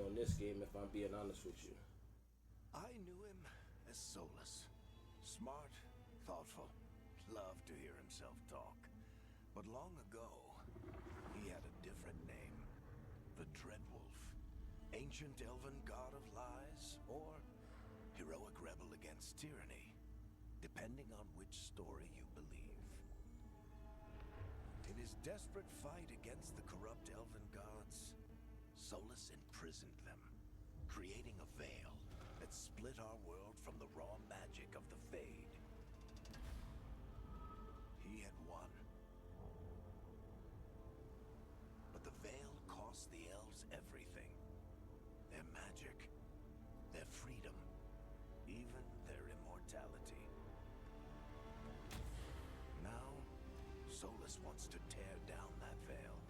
on this game, if I'm being honest with you. I knew him as Solas. Smart, thoughtful, loved to hear himself talk. But long ago, he had a different name. The Dreadwolf. Ancient elven god of lies, or heroic rebel against tyranny, depending on which story you believe. In his desperate fight against the corrupt elven gods, Solas imprisoned them, creating a veil that split our world from the raw magic of the Fade. He had won. But the veil cost the elves everything. Their magic, their freedom, even their immortality. Now, Solas wants to tear down that veil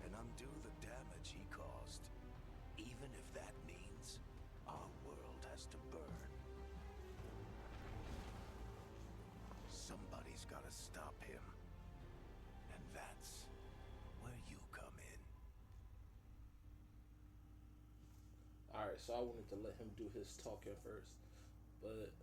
and undo the damage he caused, even if that means our world has to burn. Somebody's gotta stop him, and that's where you come in. Alright, so I wanted to let him do his talking first. But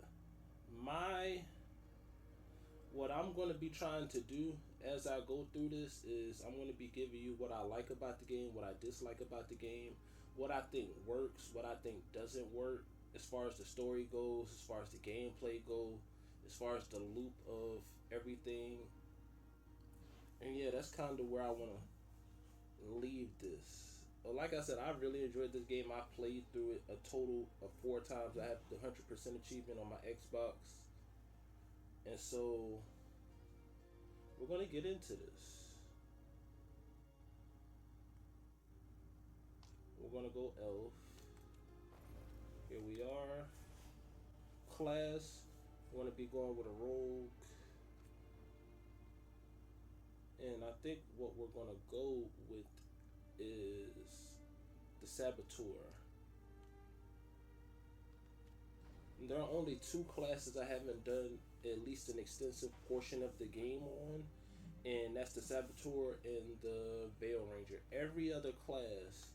what I'm going to be trying to do as I go through this is I'm going to be giving you what I like about the game, what I dislike about the game, what I think works, what I think doesn't work, as far as the story goes, as far as the gameplay goes, as far as the loop of everything. And yeah, that's kind of where I want to leave this. But like I said, I really enjoyed this game. I played through it a total of 4 times. I have the 100% achievement on my Xbox. And so we're going to get into this. We're going to go elf. Here we are. Class. We're going to be going with a rogue. And I think what we're going to go with is the saboteur. There are only 2 classes I haven't done at least an extensive portion of the game on, and that's the Saboteur and the Veil Ranger. Every other class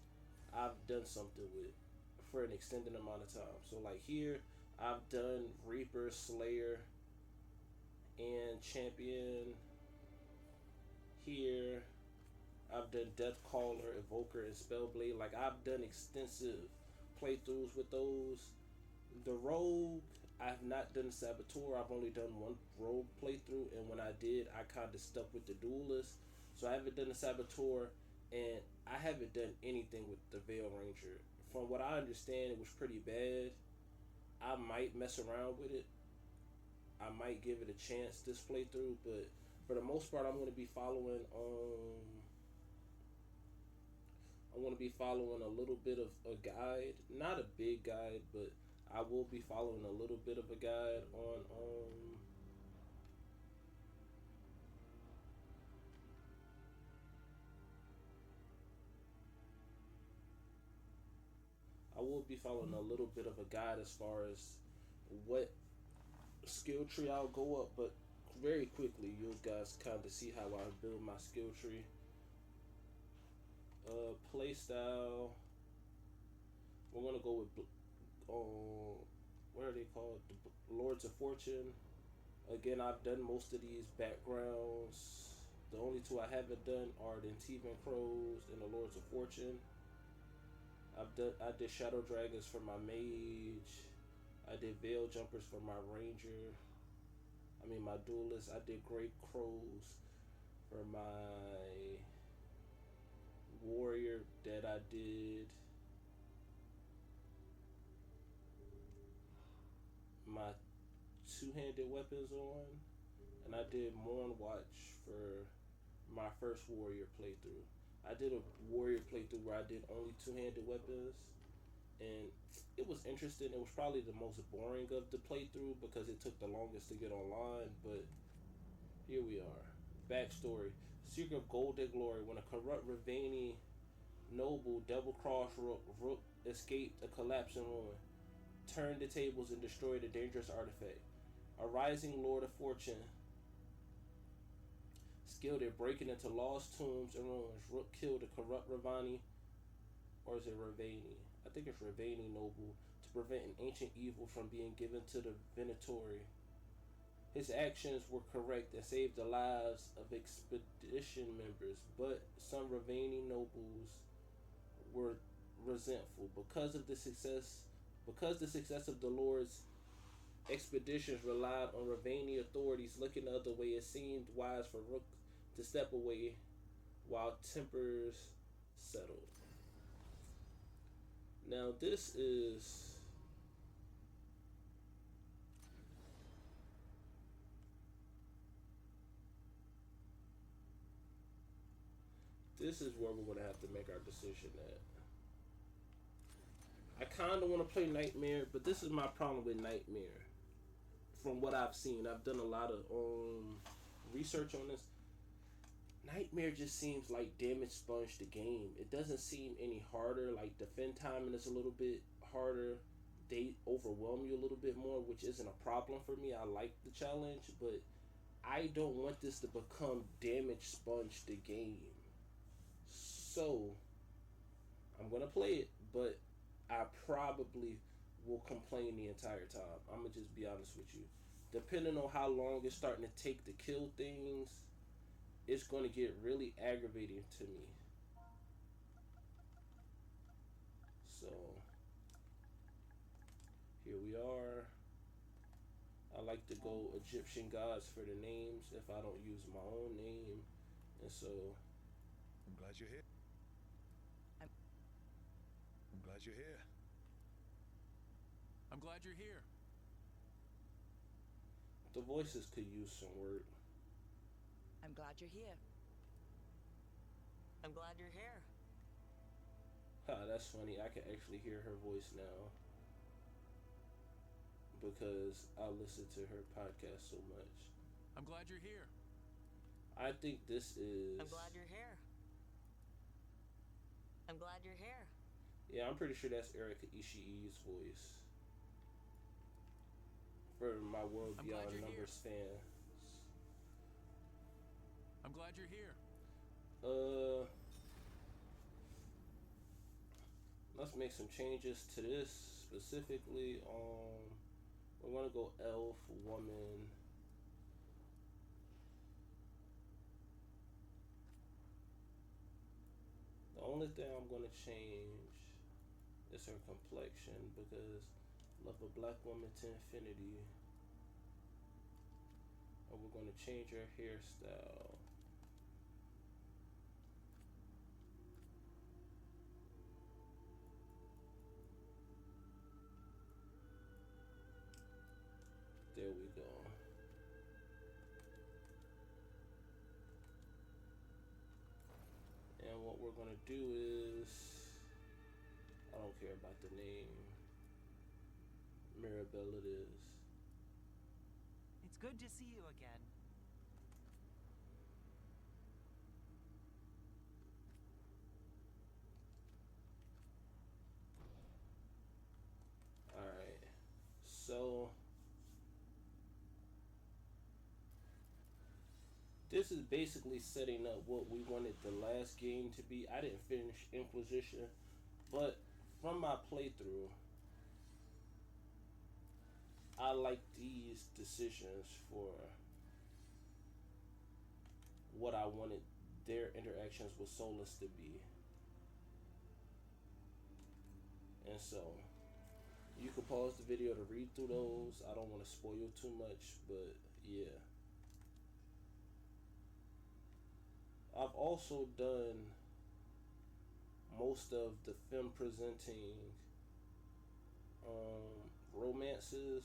I've done something with for an extended amount of time. So like here, I've done Reaper, Slayer, and Champion. Here, I've done Deathcaller, Evoker, and Spellblade. Like I've done extensive playthroughs with those. The Rogue, I've not done Saboteur. I've only done 1 Rogue playthrough, and when I did, I kind of stuck with the Duelist. So I haven't done the Saboteur, and I haven't done anything with the Veil Ranger. From what I understand, it was pretty bad. I might mess around with it. I might give it a chance this playthrough, but for the most part, I'm going to be following. I'm going to be following a little bit of a guide, not a big guide, but I will be following a little bit of a guide on I will be following a little bit of a guide as far as what skill tree I'll go up, but very quickly you guys kind of see how I build my skill tree. Playstyle, we're gonna go with what are they called? The Lords of Fortune. Again, I've done most of these backgrounds. The only 2 I haven't done are the Antivan Crows and the Lords of Fortune. I did Shadow Dragons for my Mage. I did Veil Jumpers for my Ranger. My Duelist. I did Great Crows for my Warrior that I did my 2-handed weapons on, and I did Morn Watch for my first Warrior playthrough. I did a Warrior playthrough where I did only 2-handed weapons, and it was interesting. It was probably the most boring of the playthrough because it took the longest to get online, but here we are. Backstory. Secret of Golden Glory. When a corrupt Ravani noble double-crossed Rook escaped a collapsing ruin, turned the tables and destroyed a dangerous artifact. A rising Lord of Fortune skilled at breaking into lost tombs and ruins. Rook killed a corrupt Ravani, or is it Ravani? I think it's Ravani noble, to prevent an ancient evil from being given to the Venatori. His actions were correct and saved the lives of expedition members, but some Ravani nobles were resentful because the success of the Lord's expeditions relied on Ravani authorities looking the other way. It seemed wise for Rook to step away while tempers settled. Now this is where we're gonna have to make our decision at. I kind of want to play Nightmare, but this is my problem with Nightmare. From what I've seen, I've done a lot of research on this. Nightmare just seems like damage sponge the game. It doesn't seem any harder. Like defend timing is a little bit harder. They overwhelm you a little bit more, which isn't a problem for me. I like the challenge, but I don't want this to become damage sponge the game. So I'm gonna play it, but I probably will complain the entire time. I'm gonna just be honest with you. Depending on how long it's starting to take to kill things, it's gonna get really aggravating to me. So here we are. I like to go Egyptian gods for the names if I don't use my own name, and so I'm glad you're here. I'm glad you're here. I'm glad you're here. the voices could use some work. I'm glad you're here. I'm glad you're here. That's funny. I can actually hear her voice now because I listen to her podcast so much. I'm glad you're here. I think this is... I'm glad you're here. I'm glad you're here. Yeah, I'm pretty sure that's Erika Ishii's voice. For my World Beyond Numbers fans. I'm glad you're here. Let's make some changes to this specifically. We're gonna go elf, woman. The only thing I'm gonna change is her complexion because love a black woman to infinity. And we're gonna change her hairstyle. There we go. And what we're gonna do is, I don't care about the name. Mirabelle it is. It's good to see you again. Alright. So this is basically setting up what we wanted the last game to be. I didn't finish Inquisition, but from my playthrough, I like these decisions for what I wanted their interactions with Solas to be. And so, you can pause the video to read through those. I don't want to spoil too much, but yeah. I've also done most of the film presenting romances,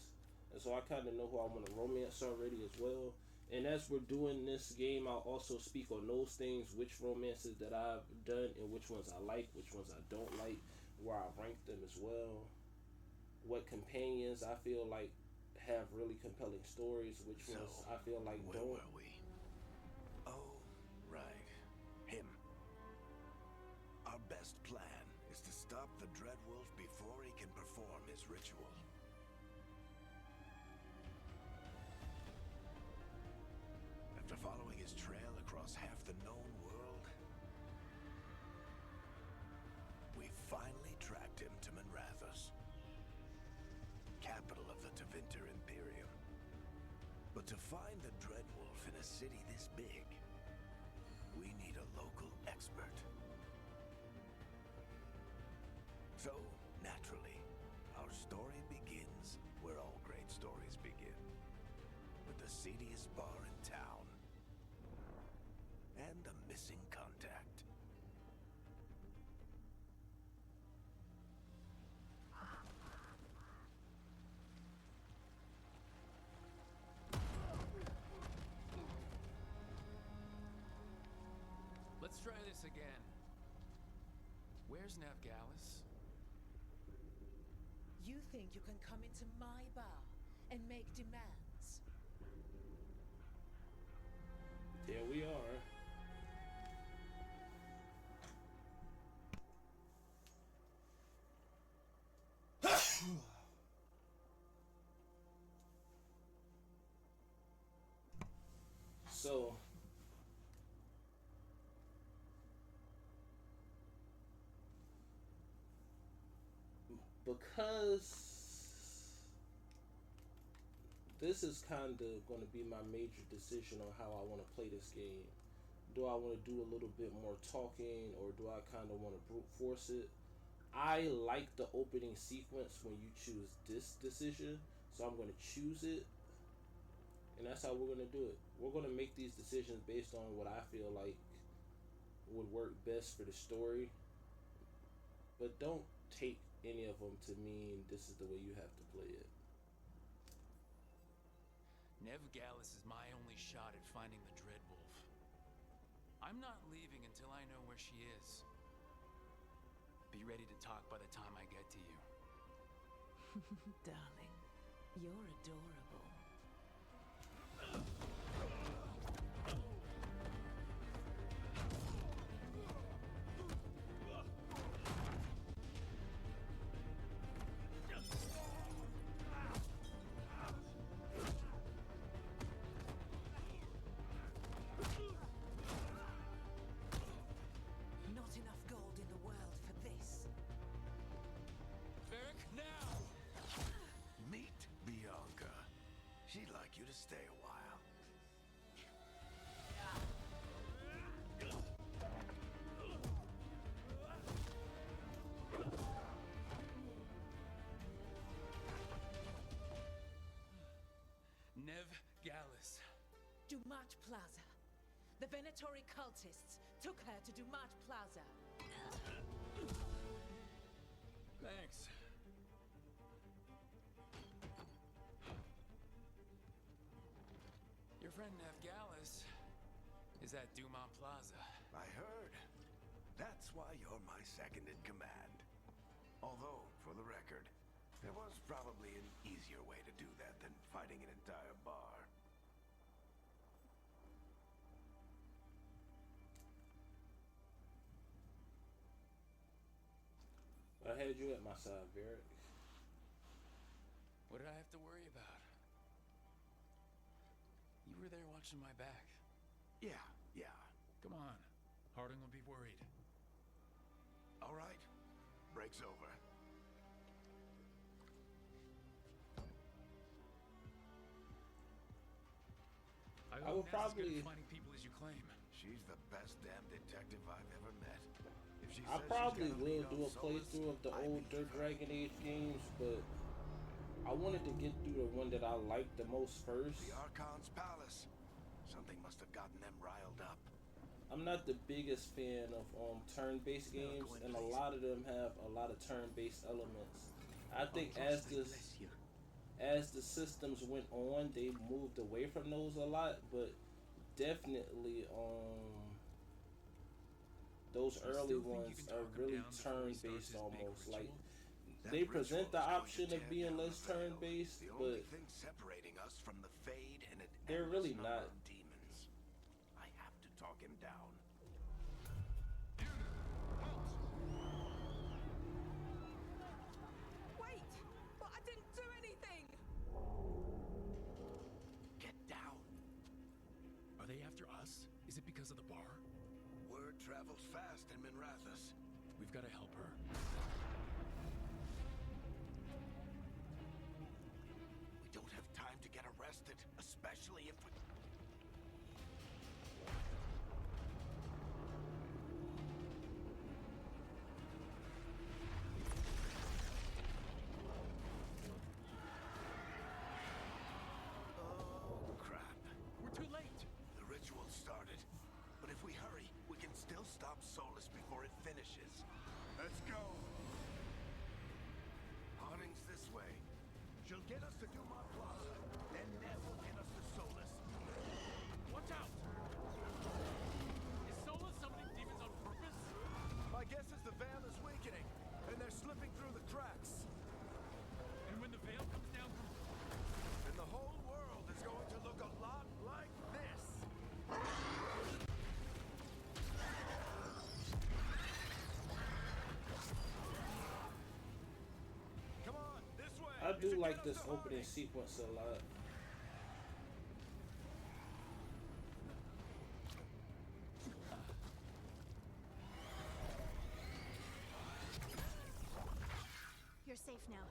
and so I kind of know who I want to romance already as well. And as we're doing this game, I'll also speak on those things, which romances that I've done and which ones I like, which ones I don't like, where I rank them as well, what companions I feel like have really compelling stories, which ones I feel like where don't. Were we? Oh, right. Him. Our best plan is to stop the Dreadwolf before he can perform his ritual. After following his trail across half the known world, we finally tracked him to to find the Dreadwolf in a city this big, we need a local expert. So, naturally, our story begins where all great stories begin. With the seediest bar in town. And a missing contact. Let's try this again. Where's Navgalis? You think you can come into my bar and make demands? There we are. So because this is kind of going to be my major decision on how I want to play this game. Do I want to do a little bit more talking, or do I kind of want to brute force it? I like the opening sequence when you choose this decision, so I'm going to choose it, and that's how we're going to do it. We're going to make these decisions based on what I feel like would work best for the story, but don't take any of them to mean this is the way you have to play it. Navgalis is my only shot at finding the Dreadwolf. I'm not leaving until I know where she is. Be ready to talk by the time I get to you. Darling, you're adorable. Not enough gold in the world for this. Varic, now! Meet Bianca. She'd like you to stay a while. Navgalis. Dumat Plaza. The Venatori cultists took her to Dumat Plaza. Thanks. Your friend Navgalis is at Dumont Plaza. I heard. That's why you're my second in command. Although, for the record, there was probably an easier way to do that than fighting an entire bar. I had you at my side, Varic. What did I have to worry about? You were there watching my back. Yeah. Come on. Harding will be worried. All right. Break's over. I would Naz is good probably- at finding people as you claim. She's the best damn detective I've ever met. If she I says she's probably gonna will lead do on a playthrough of the Solas, I old Dirt believe her. Dragon Age games, but I wanted to get through the one that I liked the most first. The Archon's palace. Something must have gotten them riled up. I'm not the biggest fan of turn-based games, and a lot of them have a lot of turn-based elements. I think as the systems went on, they moved away from those a lot, but definitely those early still think you ones can are talk him really down before he starts turn-based his big almost. Like ritual? That they present ritual's the going to option of tear being down less the veil. turn-based, The only but thing separating us from the Fade and an they're endless really number not. of demons. I have to talk him down. Wait! But I didn't do anything! Get down. Are they after us? Is it because of the bar? Word travels fast in Minrathous. We've got to help her. We don't have time to get arrested, especially if we... Oh, crap. We're too late. The ritual started. But if we hurry, we can still stop Solas before it finishes. Let's go. Harding's this way. She'll get us to Dumont Plaza. Then Nev will get us to Solas. Watch out! Is Sola summoning demons on purpose? My guess is the veil is weakening, and they're slipping through the cracks. And when the veil comes down from... And the whole world is going to look a lot like this. Come on, this way. I You do should like get us this to opening Harding. sequence a lot. You're safe now.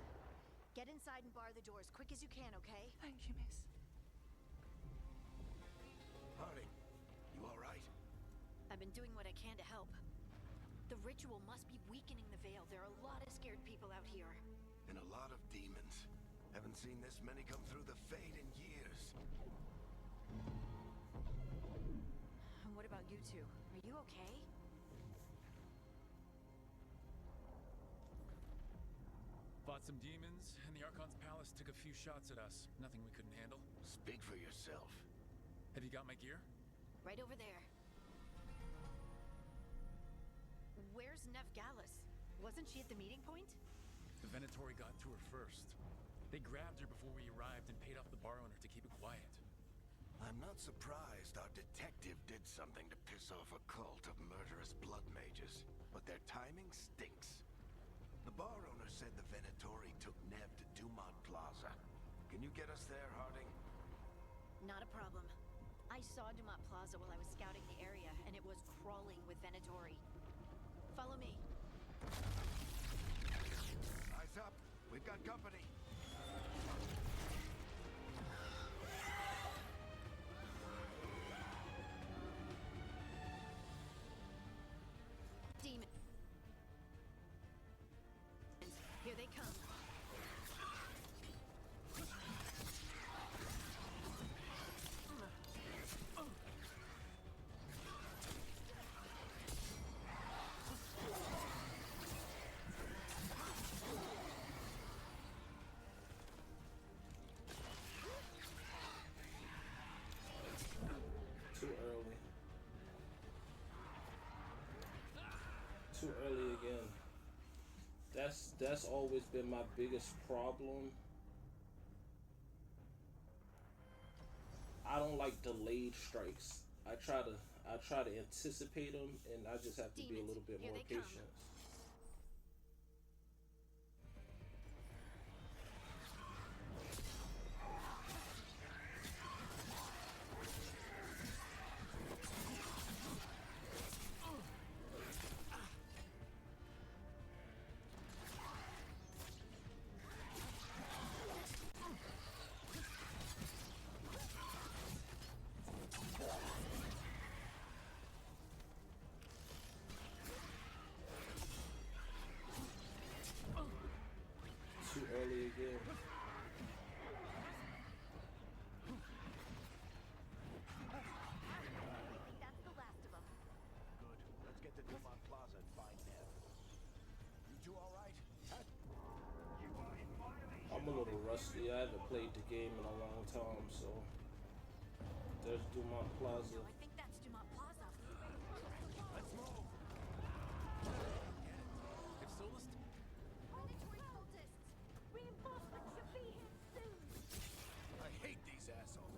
Get inside and bar the doors quick as you can, okay? Thank you, miss. Harding, you all right? I've been doing what I can to help. The ritual must be weakening the veil. There are a lot of scared people out here. And a lot of demons. Haven't seen this many come through the Fade in years. And what about you two? Are you okay? Fought some demons, and the Archon's palace took a few shots at us. Nothing we couldn't handle. Speak for yourself. Have you got my gear? Right over there. Where's Nev Gallus? Wasn't she at the meeting point? The Venatori got to her first. They grabbed her before we arrived and paid off the bar owner to keep it quiet. I'm not surprised our detective did something to piss off a cult of murderous blood mages, but their timing stinks. The bar owner said the Venatori took Nev to Dumont Plaza. Can you get us there, Harding? Not a problem. I saw Dumont Plaza while I was scouting the area, and it was crawling with Venatori. Follow me. Eyes up. We've got company. Demons. Here they come. Too early. Too early again. That's always been my biggest problem. I don't like delayed strikes. I try to anticipate them, and I just have to be a Demons, little bit here more they come. patient. Too early again. I think that's the last of them. Good. Let's get to Dumont Plaza and find Nev. You two all right? I'm a little rusty. I haven't played the game in a long time, so there's Dumont Plaza. No, I think that's Dumont Plaza. Let's move. If Solas... Predatory cultists! Reinforcements should be here soon! I hate these assholes.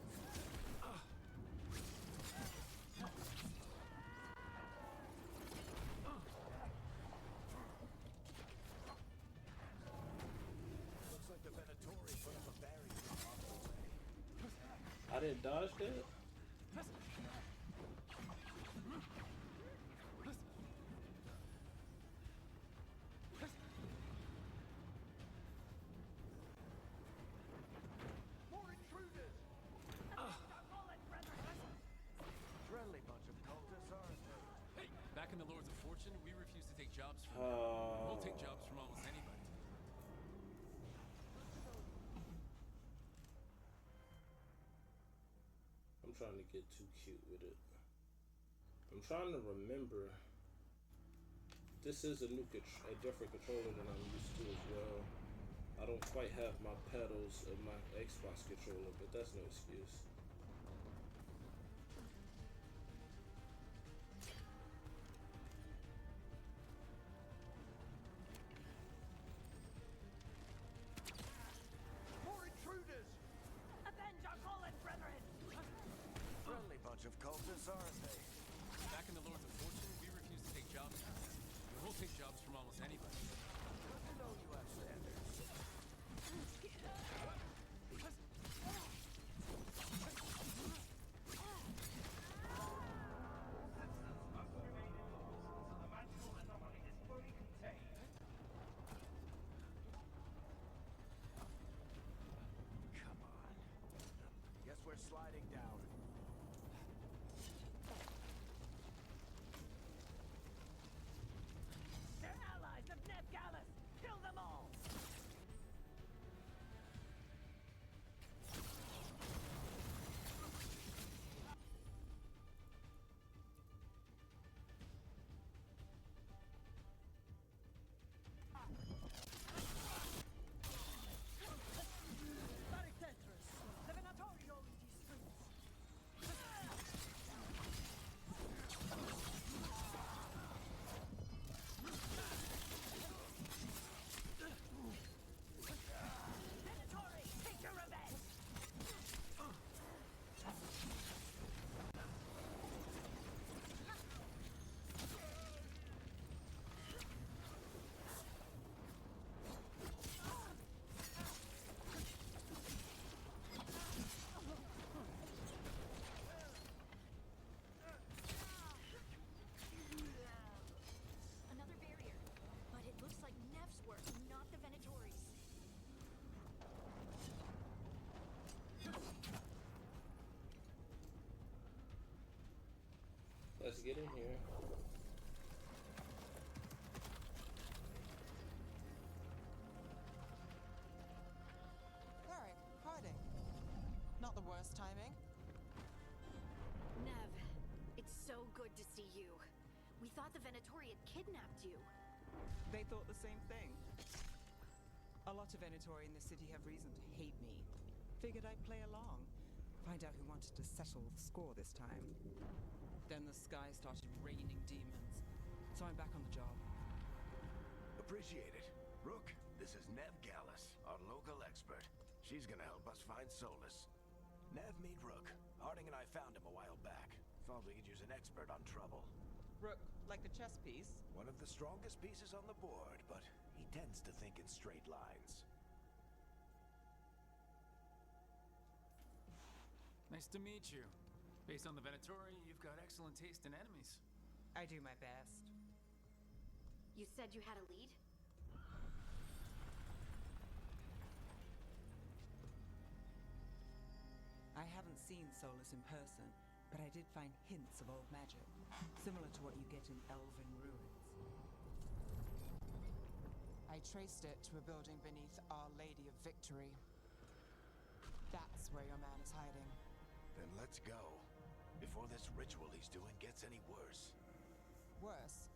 Looks like the Venatori put up a barrier off the way. I didn't dodge that? More intruders! fortune, we refuse to take jobs from you. We'll take jobs from almost anybody. I'm trying to get too cute with it. I'm trying to remember. This is a different controller than I'm used to as well. I don't quite have my pedals of my Xbox controller, but that's no excuse. More intruders! Avenge our fallen brethren! Friendly bunch of cultists, aren't they? Back in the Lords of Fortune, we refuse to take jobs from you. We'll take jobs from almost anybody. Good to know you have standards. Come on. Guess we're sliding down. They're allies of Neb Gallus! Kill them all! Venatori, take your revenge! Another barrier. But it looks like Nev's work, not the Venatori's. Let's get in here. Varic, hiding. Not the worst timing. Nev, it's so good to see you. We thought the Venatori had kidnapped you. They thought the same thing. A lot of Venatori in the city have reason to hate me. Figured I'd play along. Find out who wanted to settle the score this time. Then the sky started raining demons. So I'm back on the job. Appreciate it. Rook, this is Neb Gallus, our local expert. She's gonna help us find Solas. Nev, meet Rook. Harding and I found him a while back. Thought we could use an expert on trouble. Rook, like the chess piece? One of the strongest pieces on the board, but he tends to think in straight lines. Nice to meet you. Based on the Venatori, you've got excellent taste in enemies. I do my best. You said you had a lead? I haven't seen Solas in person, but I did find hints of old magic, similar to what you get in elven ruins. I traced it to a building beneath Our Lady of Victory. That's where your man is hiding. Then let's go. Before this ritual he's doing gets any worse. Worse,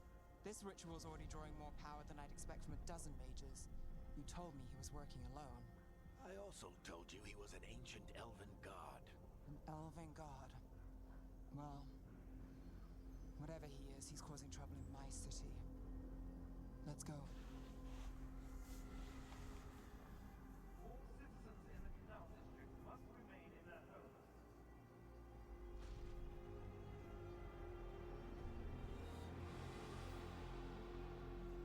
this ritual's already drawing more power than I'd expect from a dozen mages. You told me he was working alone. I also told you he was an ancient elven god. An elven god. Well, whatever he is, he's causing trouble in my city. Let's go. All citizens in the Canal District must remain in their homes.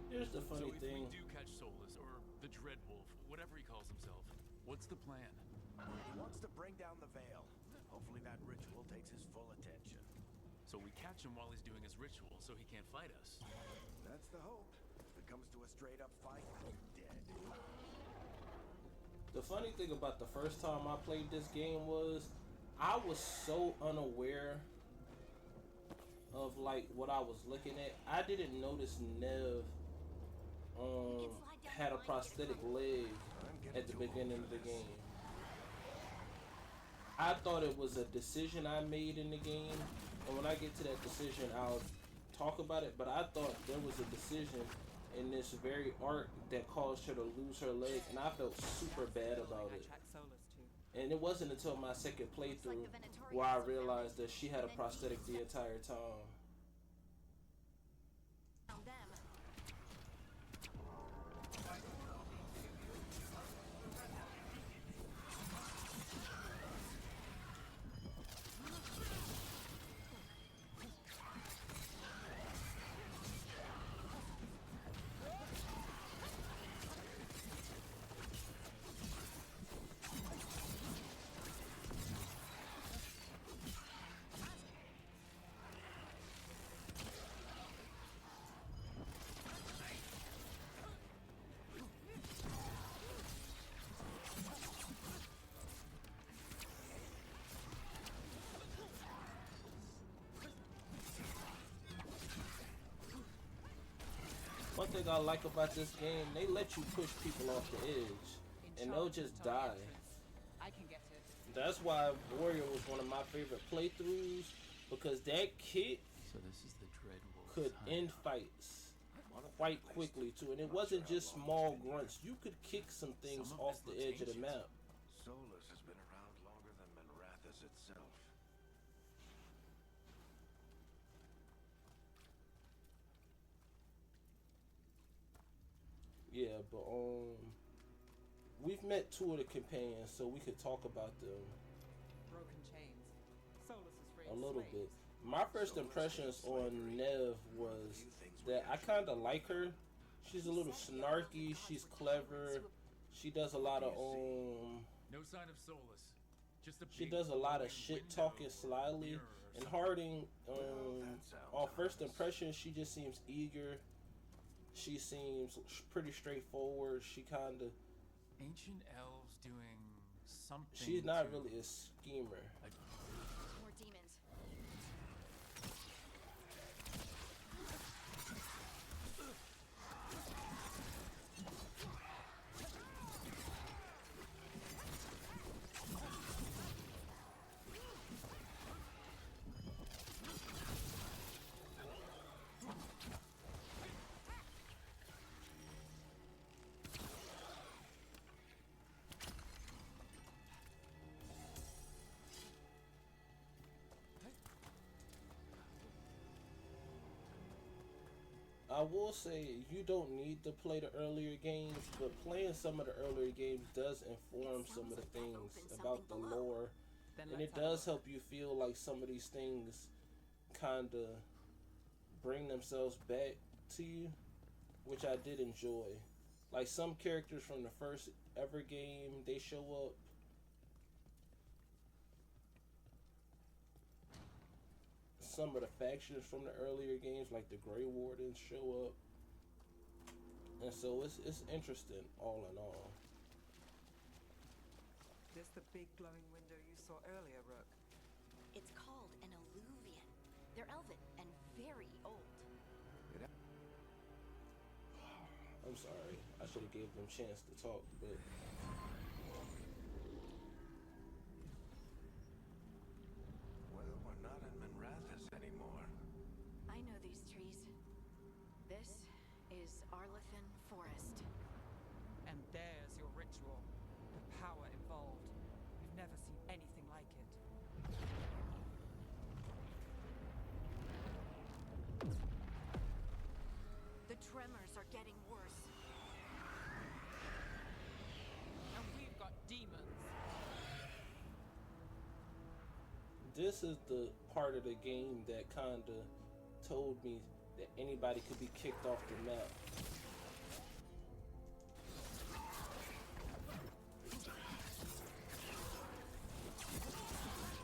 Here's the funny So if thing. we do catch Solas, or the Dreadwolf, whatever he calls himself, what's the plan? He wants to bring down the veil. Hopefully that ritual takes his full attention. So we catch him while he's doing his ritual, so he can't fight us. That's the hope. If it comes to a straight-up fight, you're dead. The funny thing about the first time I played this game was I was so unaware of like what I was looking at, I didn't notice Nev had a prosthetic leg at the beginning of the game. I thought it was a decision I made in the game, and when I get to that decision, I'll talk about it. But I thought there was a decision in this very arc that caused her to lose her leg, and I felt super bad about it. And it wasn't until my second playthrough where I realized that she had a prosthetic the entire time. One thing I like about this game, they let you push people off the edge, and they'll just die. I can get it. That's why Warrior was one of my favorite playthroughs, because that kit So this is the Dreadwolf. could end fights quite quickly too, and it wasn't just small grunts. You could kick some things off the edge of the map. Solas has been around longer than Manrathas itself. Yeah, but we've met two of the companions, so we could talk about them Broken chains. Solas is free a little bit. My first impressions on Nev was that I kind of like her. She's a little snarky. She's clever. She does a lot of No sign of Solas. Just a She big does a lot of glowing shit window talking or slyly. mirror or And something. Harding, sounds on first nice. impression, she just seems eager. She seems pretty straightforward. She kind of, Ancient elves doing something. she's not to really a schemer. More demons. I will say you don't need to play the earlier games, but playing some of the earlier games does inform some of the things about the lore, and it does help you feel like some of these things kind of bring themselves back to you, which I did enjoy. Like some characters from the first ever game, they show up. Some of the factions from the earlier games, like the Grey Wardens, show up, and so it's interesting all in all. This the big glowing window you saw earlier, Rook? It's called an alluvian. They're elven and very old. I'm sorry, I should have gave them a chance to talk, but Well, we're not in Manrathas anymore. I know these trees. This is Arlethan Forest. And there's your ritual. The power involved. We've never seen anything like it. The tremors are getting worse. And we've got demons. this is the part of the game that kind of told me that anybody could be kicked off the map.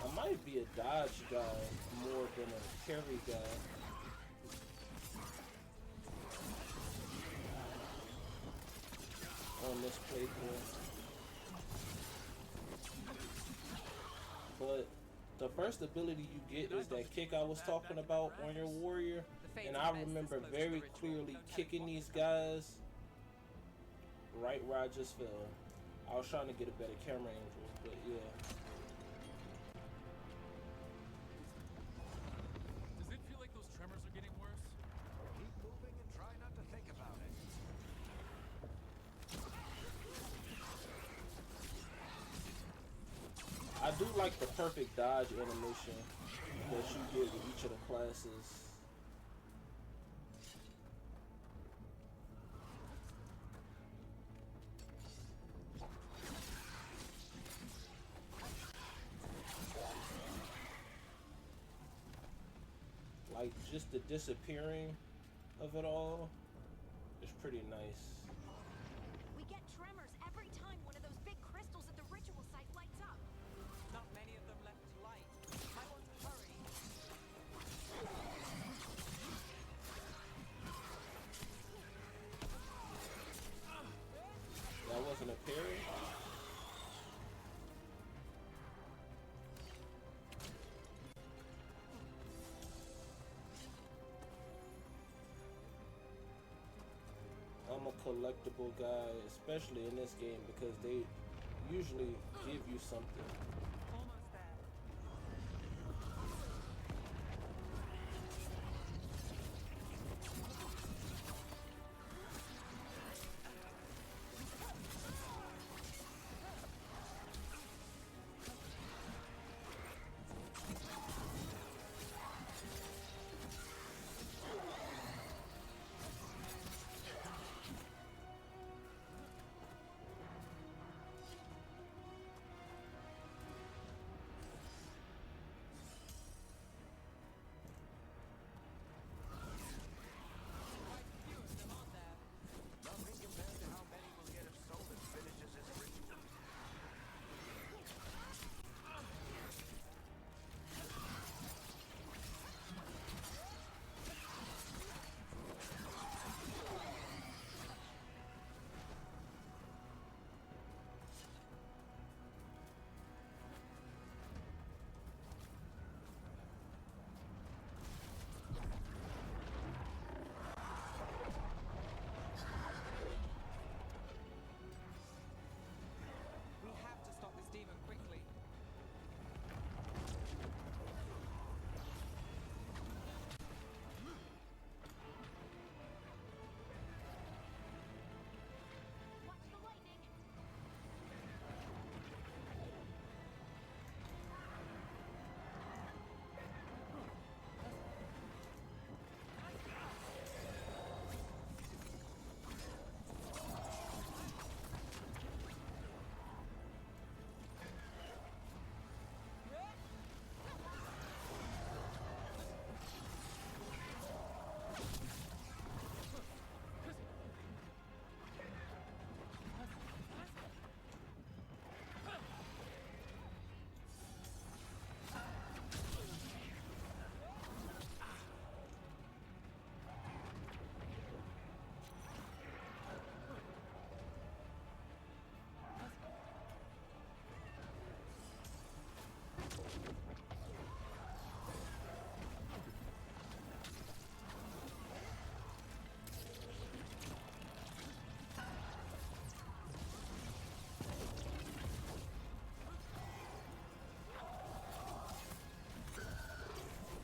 I might be a dodge guy more than a carry guy. On this playthrough. But the first ability you get is that kick I was talking about on your warrior, and I remember very clearly kicking these guys right where I just fell. I was trying to get a better camera angle, but yeah. Does it feel like those tremors are getting worse? Keep moving and try not to think about it. I do like the perfect dodge animation that you get with each of the classes. Like just the disappearing of it all is pretty nice. We get tremors every time one of those big crystals at the ritual site lights up. Not many of them left to light. I want to hurry. That wasn't a parry? I'm a collectible guy, especially in this game, because they usually give you something. Almost there. Nothing compared to how many we'll get if Solas finishes his ritual. We have to stop this demon quickly. Watch the lightning.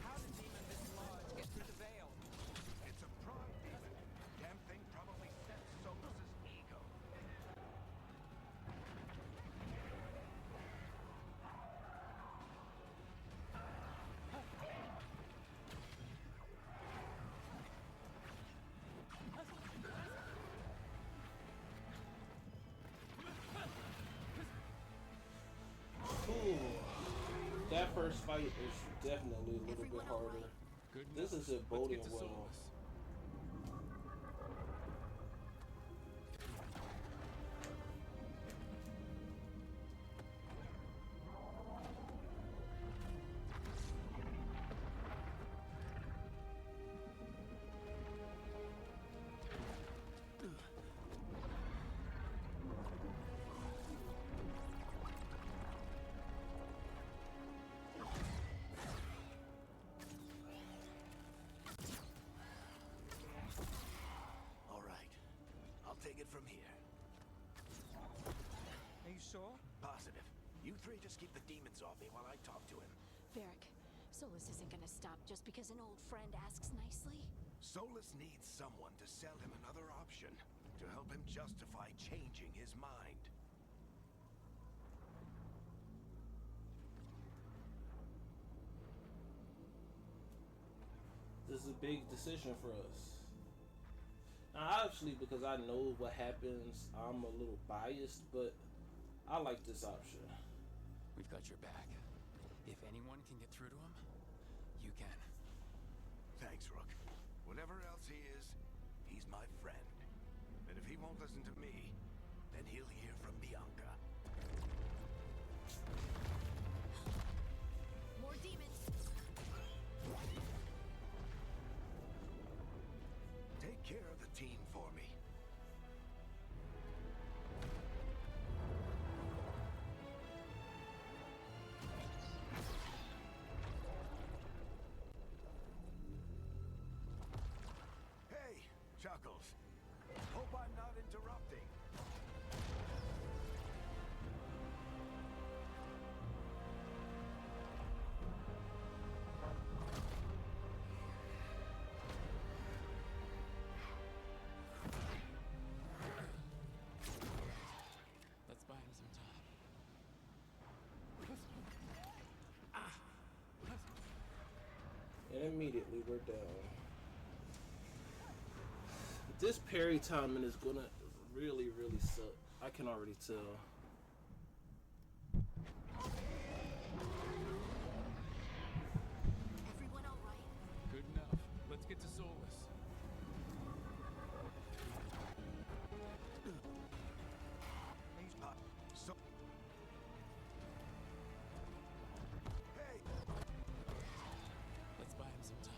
How did demon this large get through the veil? It's a prime demon. Damn thing probably sets Solas' ego. Ooh, that first fight is definitely a little bit harder. Good This enough. is a boding Let's get to well. Solas. take it from here. Are you sure? Positive. You three just keep the demons off me while I talk to him. Varic, Solas isn't gonna stop just because an old friend asks nicely. Solas needs someone to sell him another option, to help him justify changing his mind. This is a big decision for us. Now, obviously, because I know what happens, I'm a little biased, but I like this option. We've got your back. If anyone can get through to him, you can. Thanks, Rook. Whatever else he is, he's my friend. And if he won't listen to me, then he'll hear from Bianca. More demons! Take care of the team for me. Hey, Chuckles. Hope I'm not interrupting. Let's buy him some time. And immediately we're down. This parry timing is gonna really, really suck. I can already tell. Everyone alright? Good enough. Let's get to Solas. So. Hey, Let's buy him some time.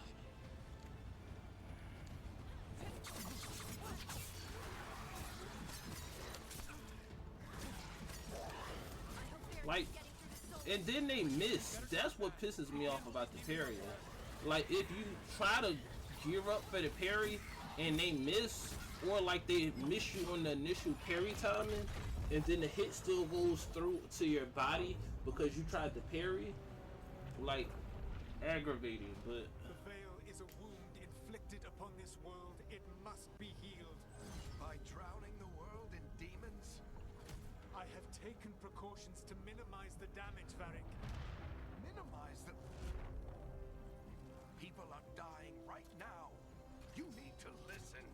Like, and then they miss. That's what pisses me off about the parry. Like, if you try to gear up for the parry and they miss, or like they miss you on the initial parry timing, and then the hit still goes through to your body because you tried to parry, like, aggravating. But The veil is a wound inflicted upon this world. It must be healed. by drowning the world in demons? I have taken precautions to minimize the damage, Varic. Minimize the... People are dying right now. You need to listen.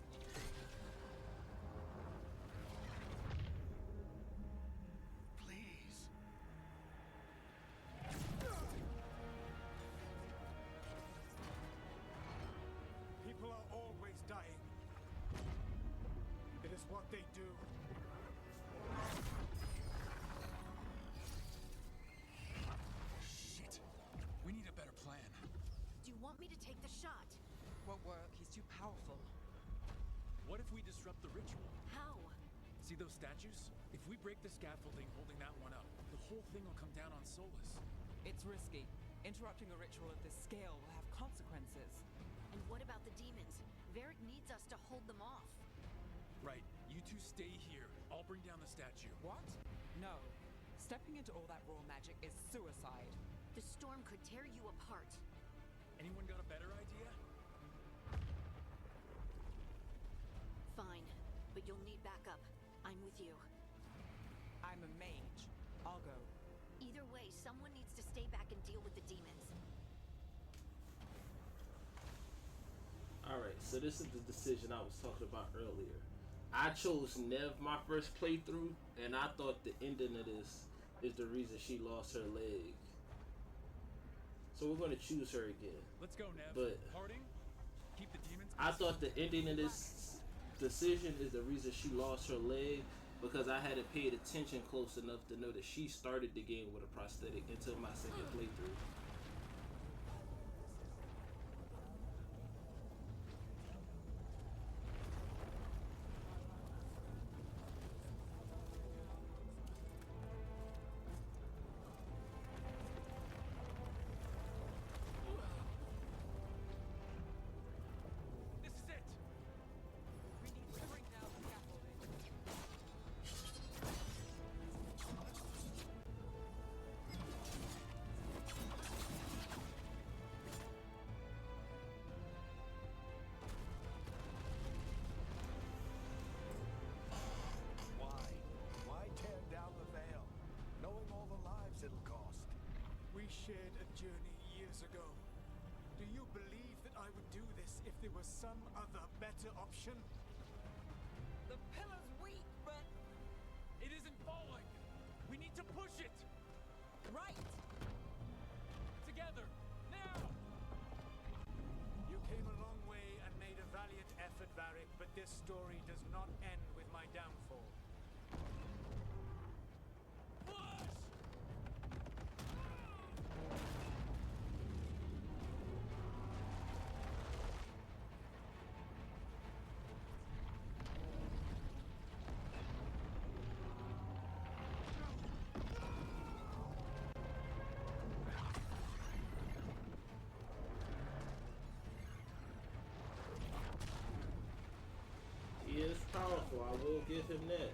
Please. People are always dying. It is what they do. Shit. We need a better plan. Do you want me to take the shot? Won't work. He's too powerful. What if we disrupt the ritual? How? See those statues? If we break the scaffolding holding that one up, the whole thing will come down on Solas. It's risky. Interrupting a ritual of this scale will have consequences. And what about the demons? Varic needs us to hold them off. Right. You two stay here. I'll bring down the statue. What? No. Stepping into all that raw magic is suicide. The storm could tear you apart. Anyone got a better idea? Fine, but you'll need backup. I'm with you. I'm a mage. I'll go. Either way, someone needs to stay back and deal with the demons. alright, so this is the decision I was talking about earlier. I chose Nev my first playthrough, and I thought the ending of this is the reason she lost her leg. So we're going to choose her again. Let's go, Nev. But Harding, keep the demons. I thought the ending of this decision is the reason she lost her leg, because I hadn't paid attention close enough to know that she started the game with a prosthetic until my second playthrough. This is it. We need to bring down the scaffolding. believe that I would do this if there was some other better option? The pillar's weak, but It isn't falling. We need to push it. right. Together. Now. You came a long way and made a valiant effort, Varic, but this story does not end with my downfall. Push. He is powerful, I will give him that.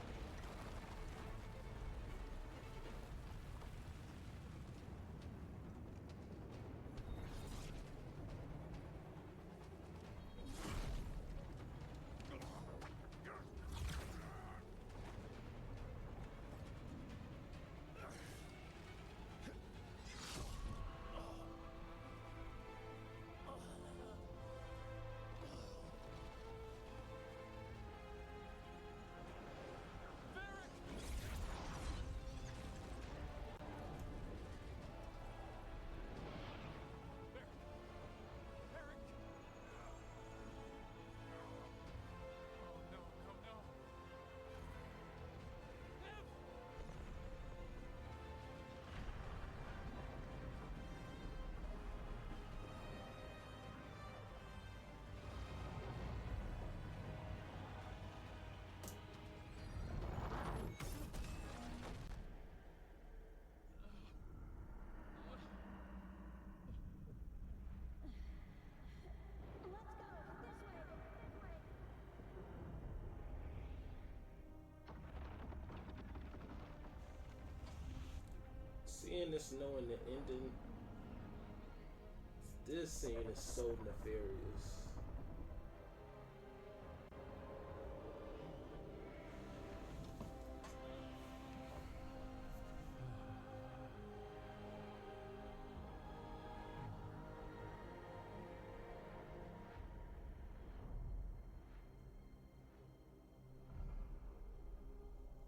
Seeing this, knowing the ending, this scene is so nefarious.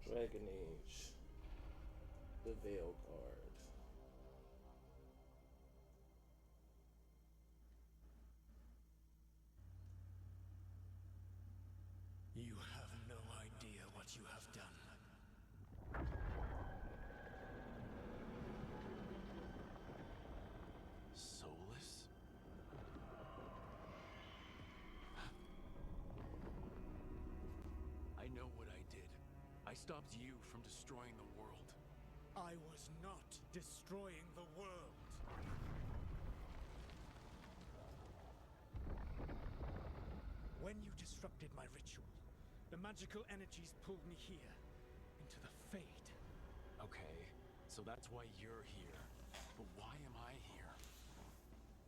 Dragon Age, the Veilguard. You have no idea what you have done. Solas? I know what I did. I stopped you from destroying the world. I was not destroying the world. When you disrupted my ritual, the magical energies pulled me here, into the Fade. Okay, so that's why you're here. But why am I here?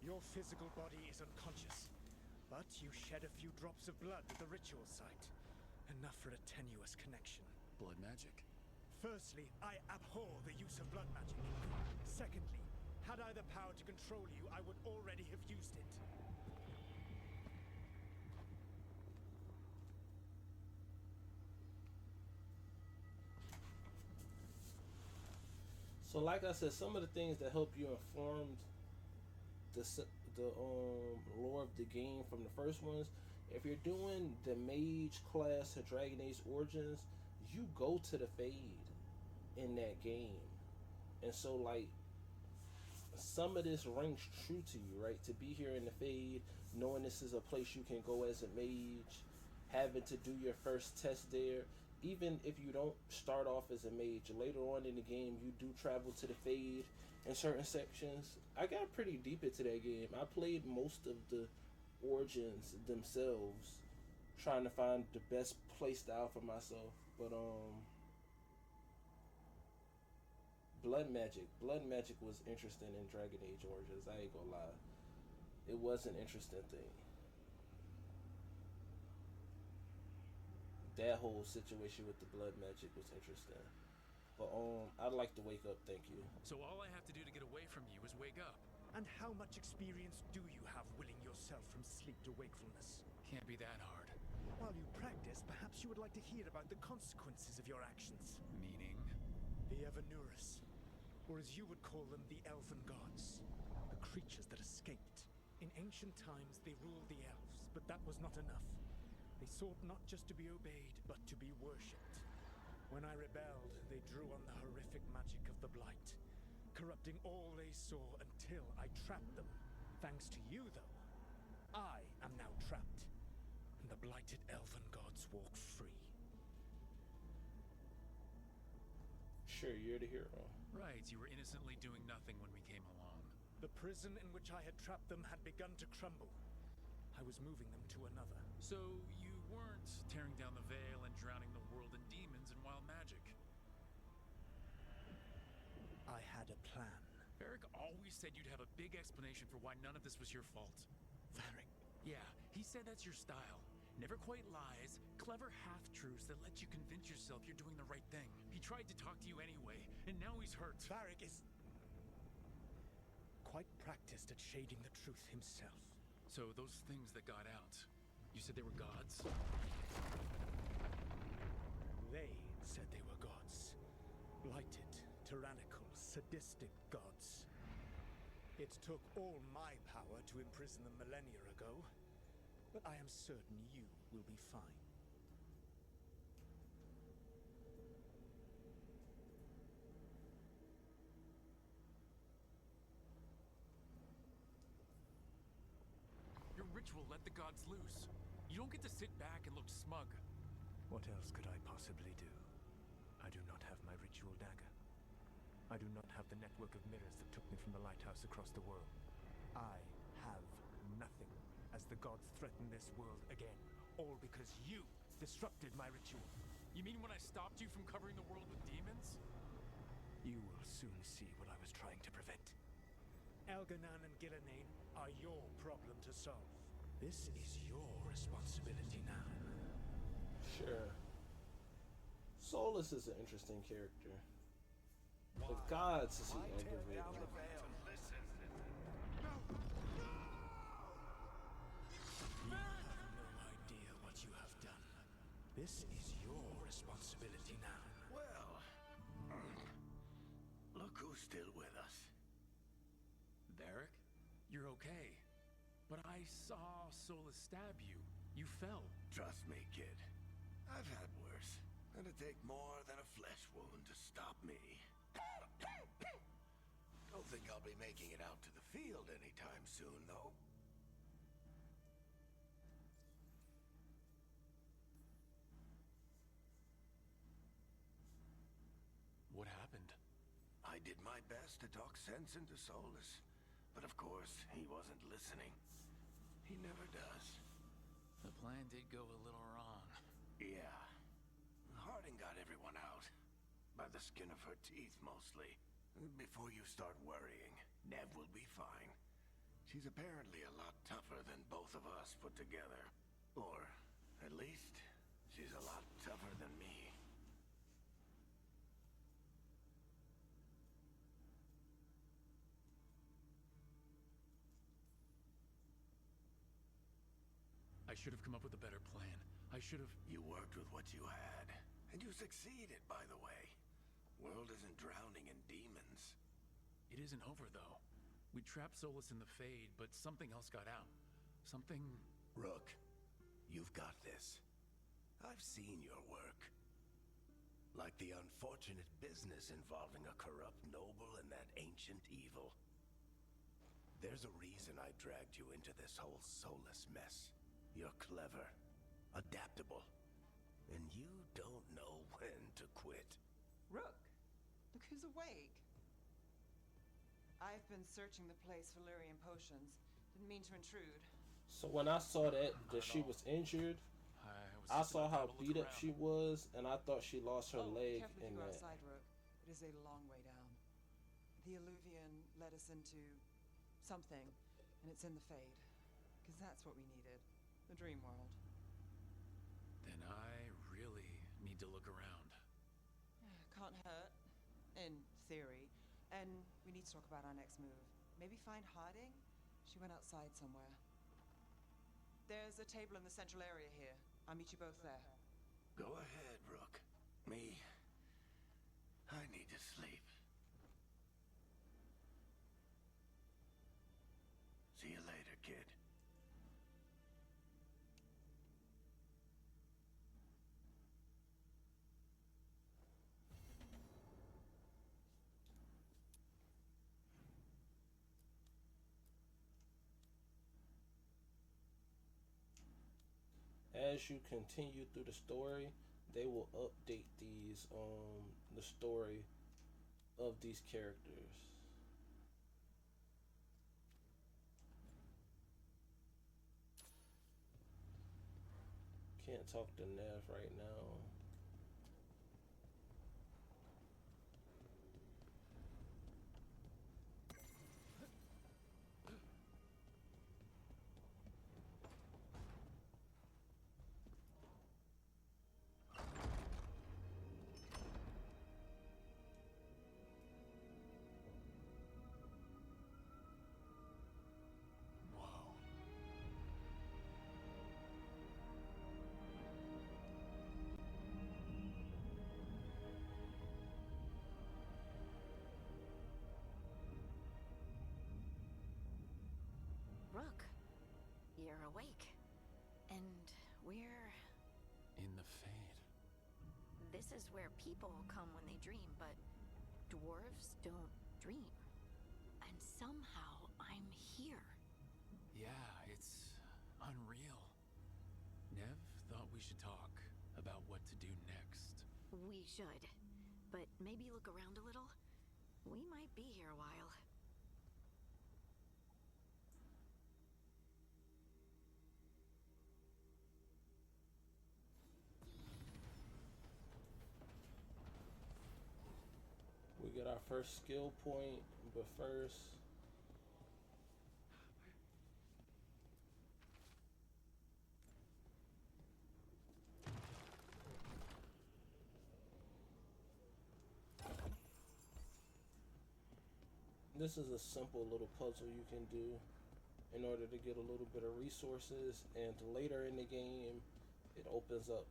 Your physical body is unconscious, but you shed a few drops of blood at the ritual site. Enough for a tenuous connection. Blood magic. Firstly, I abhor the use of blood magic. Secondly, had I the power to control you, I would already have used it. So, like I said, some of the things that help you informed the lore of the game from the first ones. If you're doing the mage class of Dragon Age Origins, you go to the Fade in that game, and so like some of this rings true to you, right? To be here in the Fade, knowing this is a place you can go as a mage, having to do your first test there. Even if you don't start off as a mage, later on in the game, you do travel to the Fade in certain sections. I got pretty deep into that game. I played most of the Origins themselves, trying to find the best play style for myself. But Blood magic was interesting in Dragon Age Origins. I ain't gonna lie, it was an interesting thing. That whole situation with the blood magic was interesting. But I'd like to wake up, thank you. So all I have to do to get away from you is wake up. And how much experience do you have willing complete to wakefulness. Can't be that hard. While you practice, perhaps you would like to hear about the consequences of your actions. Meaning? The Evanurus, or as you would call them, the elven gods. The creatures that escaped. In ancient times, they ruled the elves, but that was not enough. They sought not just to be obeyed, but to be worshipped. When I rebelled, they drew on the horrific magic of the Blight, corrupting all they saw until I trapped them. Thanks to you, though, I am now trapped, and the blighted elven gods walk free. Sure, you're the hero. Right, you were innocently doing nothing when we came along. The prison in which I had trapped them had begun to crumble. I was moving them to another. So you weren't tearing down the veil and drowning the world in demons and wild magic. I had a plan. Varic always said you'd have a big explanation for why none of this was your fault. Varic? Yeah, he said that's your style. Never quite lies, clever half-truths that let you convince yourself you're doing the right thing. He tried to talk to you anyway, and now he's hurt. Varic is quite practiced at shading the truth himself. So those things that got out, you said they were gods? They said they were gods. Blighted, tyrannical, sadistic gods. It took all my power to imprison them millennia ago, but I am certain you will be fine. Your ritual let the gods loose. You don't get to sit back and look smug. What else could I possibly do? I do not have my ritual dagger. I do not have the network of mirrors that took me from the lighthouse across the world. I have nothing as the gods threaten this world again. All because you disrupted my ritual. You mean when I stopped you from covering the world with demons? You will soon see what I was trying to prevent. Elganan and Gillenane are your problem to solve. This is your responsibility now. Sure. Solas is an interesting character. The gods is he aggravating. You have no idea what you have done. This is your responsibility now. Well, look who's still with us. Varic, you're okay. But I saw Solas stab you. You fell. Trust me, kid. I've had worse. It'd take more than a flesh wound to stop me. Don't think I'll be making it out to the field anytime soon, though. What happened? I did my best to talk sense into Solas, but of course, he wasn't listening. He never does. The plan did go a little wrong. Yeah. Harding got everyone out. By the skin of her teeth, mostly. Before you start worrying, Nev will be fine. She's apparently a lot tougher than both of us put together. Or, at least, she's a lot tougher than me. I should have come up with a better plan. I should have... You worked with what you had. And you succeeded, by the way. World isn't drowning in demons. It isn't over, though. We trapped Solas in the Fade, but something else got out. Something... Rook, you've got this. I've seen your work. Like the unfortunate business involving a corrupt noble and that ancient evil. There's a reason I dragged you into this whole Solas mess. You're clever, adaptable, and you don't know when to quit. Rook, look who's awake. I've been searching the place for Lyrian potions. Didn't mean to intrude. So when I saw that she was injured, I saw how beat up she was, and I thought she lost her leg Careful in if you go that. outside, Rook. It is a long way down. The Alluvian led us into something, and it's in the Fade. Because that's what we needed. The dream world. Then I really need to look around. Can't hurt, in theory. And we need to talk about our next move. Maybe find Harding? She went outside somewhere. There's a table in the central area here. I'll meet you both there. Go ahead, Rook. Me, I need to sleep. See you later, kid. As you continue through the story, they will update these the story of these characters. Can't talk to Nev right now. Rook, you're awake. And we're... In the Fade. This is where people come when they dream, but dwarves don't dream. And somehow I'm here. Yeah, it's unreal. Nev thought we should talk about what to do next. We should. But maybe look around a little. We might be here a while. We get our first skill point, but first, this is a simple little puzzle you can do in order to get a little bit of resources, and later in the game it opens up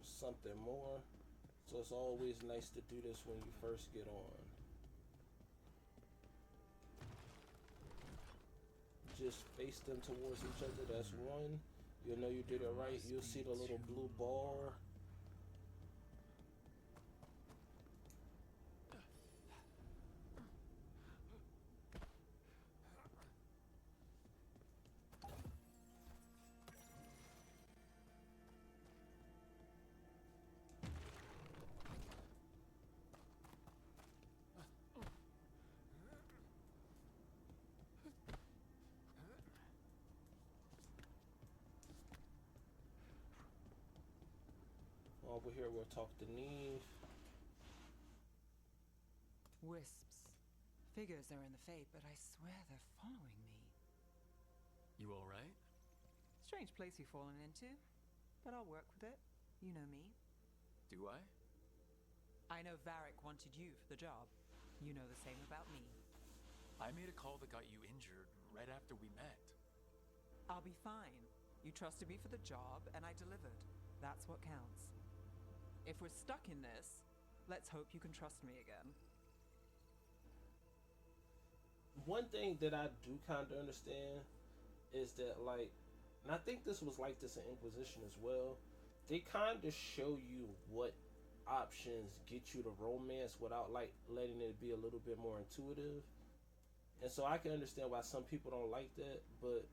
something more. So it's always nice to do this when you first get on. Just face them towards each other, that's one. You'll know you did it right. You'll see the little blue bar. Over here we'll talk to Neve. Wisps. Figures are in the Fade, but I swear they're following me. You alright? Strange place you've fallen into, but I'll work with it. You know me. Do I? I know Varic wanted you for the job. You know the same about me. I made a call that got you injured right after we met. I'll be fine. You trusted me for the job, and I delivered. That's what counts. If we're stuck in this, let's hope you can trust me again. One thing that I do kind of understand is that, like, and I think this was like this in Inquisition as well, they kind of show you what options get you to romance without, like, letting it be a little bit more intuitive. And so I can understand why some people don't like that, but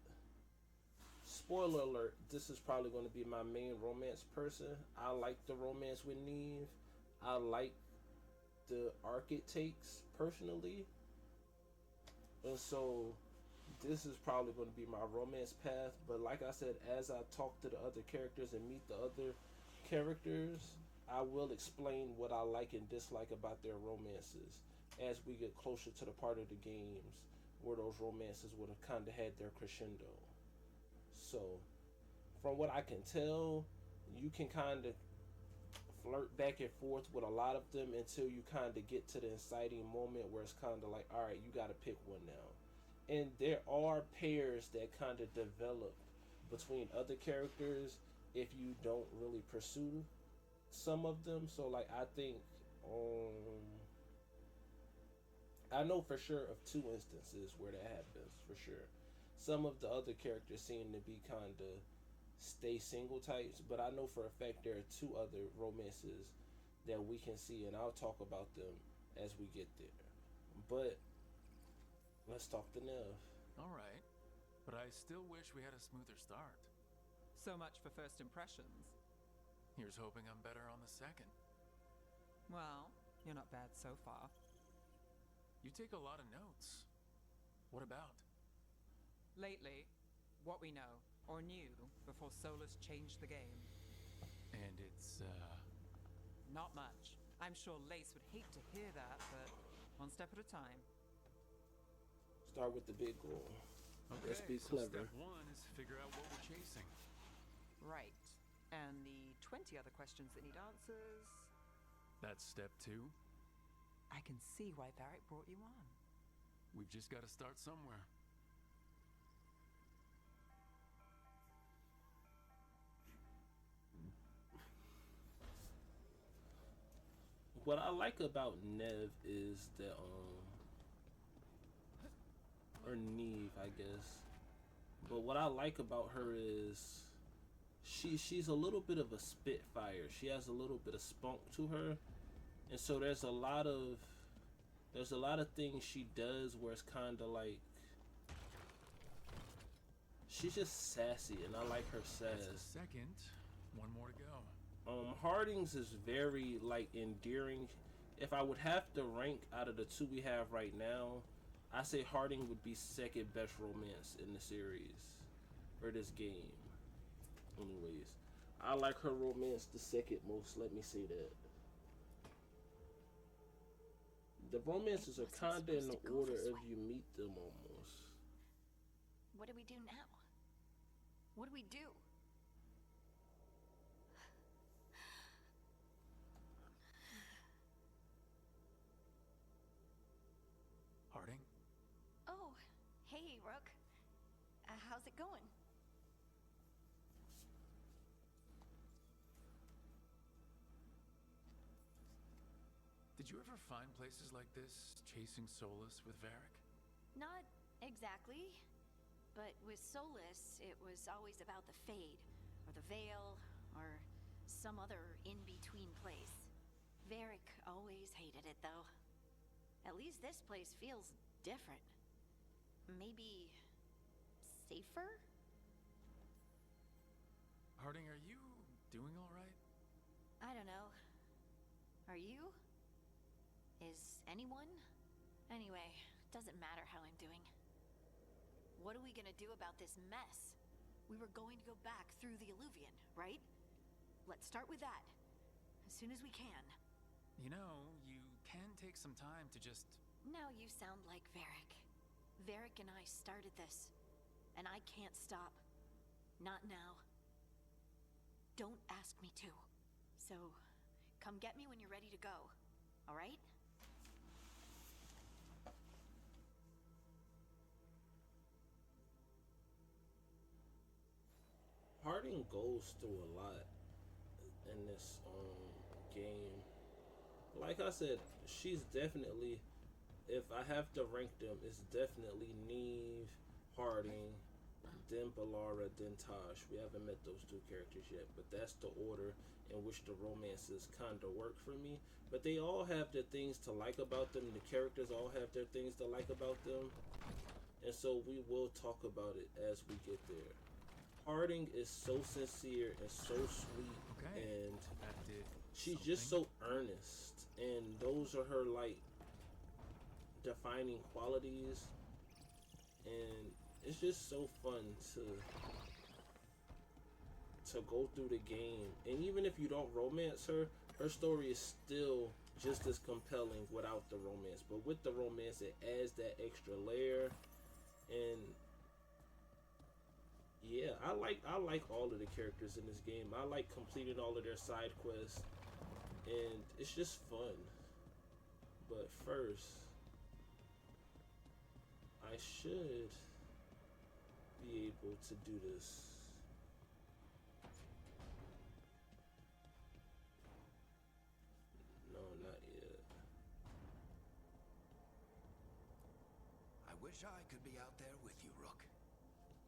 spoiler alert, this is probably going to be my main romance person. I like the romance with Neve. I like the arc it takes, personally. And so this is probably going to be my romance path. But like I said, as I talk to the other characters and meet the other characters, I will explain what I like and dislike about their romances as we get closer to the part of the games where those romances would have kind of had their crescendo. So, from what I can tell, you can kind of flirt back and forth with a lot of them until you kind of get to the inciting moment where it's kind of like, all right, you got to pick one now. And there are pairs that kind of develop between other characters if you don't really pursue some of them. So like I think I know for sure of two instances where that happens for sure. Some of the other characters seem to be kind of stay single types, but I know for a fact there are two other romances that we can see, and I'll talk about them as we get there. But let's talk to Nev. All right, but I still wish we had a smoother start. So much for first impressions. Here's hoping I'm better on the second. Well, you're not bad so far. You take a lot of notes. What about? Lately, what we know, or knew, before Solas changed the game. And it's, Not much. I'm sure Lace would hate to hear that, but one step at a time. Start with the big goal. Okay, Let's be so clever. step one is figure out what we're chasing. Right. And the 20 other questions that need answers... That's step two. I can see why Varic brought you on. We've just got to start somewhere. What I like about Nev is that or Neve, I guess. But what I like about her is she's a little bit of a spitfire. She has a little bit of spunk to her. And so there's a lot of things she does where it's kind of like she's just sassy, and I like her sass. That's the second. One more to go. Harding's is very like endearing. If I would have to rank out of the two we have right now, I say Harding would be second best romance in the series or this game. Anyways, I like her romance the second most. Let me say that. The romances are kind of in the order of you meet them almost. What do we do now? What do we do? Harding? Oh, hey, Rook. How's it going? Did you ever find places like this, chasing Solas with Varic? Not exactly. But with Solas, it was always about the Fade, or the Veil, or some other in-between place. Varic always hated it, though. At least this place feels different. Maybe... safer? Harding, are you doing all right? I don't know. Are you? Is anyone? Anyway, doesn't matter how I'm doing. What are we gonna do about this mess? We were going to go back through the Illuvian, right? Let's start with that. As soon as we can. You know, you can take some time to just... Now you sound like Varic. Varic and I started this. And I can't stop. Not now. Don't ask me to. So, come get me when you're ready to go. Alright? Harding goes through a lot in this game. Like I said, she's definitely, if I have to rank them, it's definitely Neve, Harding, then Balara, then Tosh. We haven't met those two characters yet, but that's the order in which the romances kind of work for me. But they all have their things to like about them. The characters all have their things to like about them. And so we will talk about it as we get there. Harding is so sincere and so sweet, and she's just so earnest, and those are her like defining qualities, and it's just so fun to go through the game. And even if you don't romance her, her story is still just as compelling without the romance. But with the romance, it adds that extra layer. And yeah, I like all of the characters in this game. I like completing all of their side quests, and it's just fun. But first, I should be able to do this wish I could be out there with you, Rook.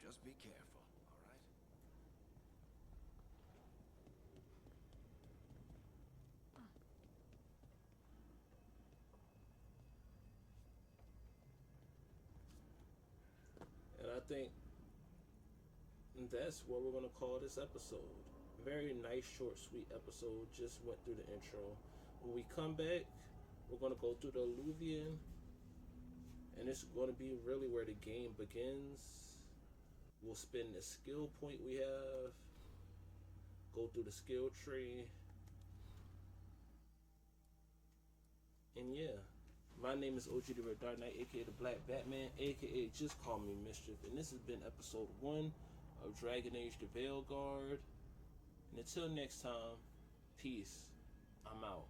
Just be careful, all right? And I think that's what we're going to call this episode. Very nice, short, sweet episode. Just went through the intro. When we come back, we're going to go through the Alluvian. And it's going to be really where the game begins. We'll spin the skill point we have. Go through the skill tree. And yeah. My name is OG the Red Dark Knight, aka the Black Batman, aka just call me Mischief. And this has been episode 1 of Dragon Age the Veilguard. And until next time, peace. I'm out.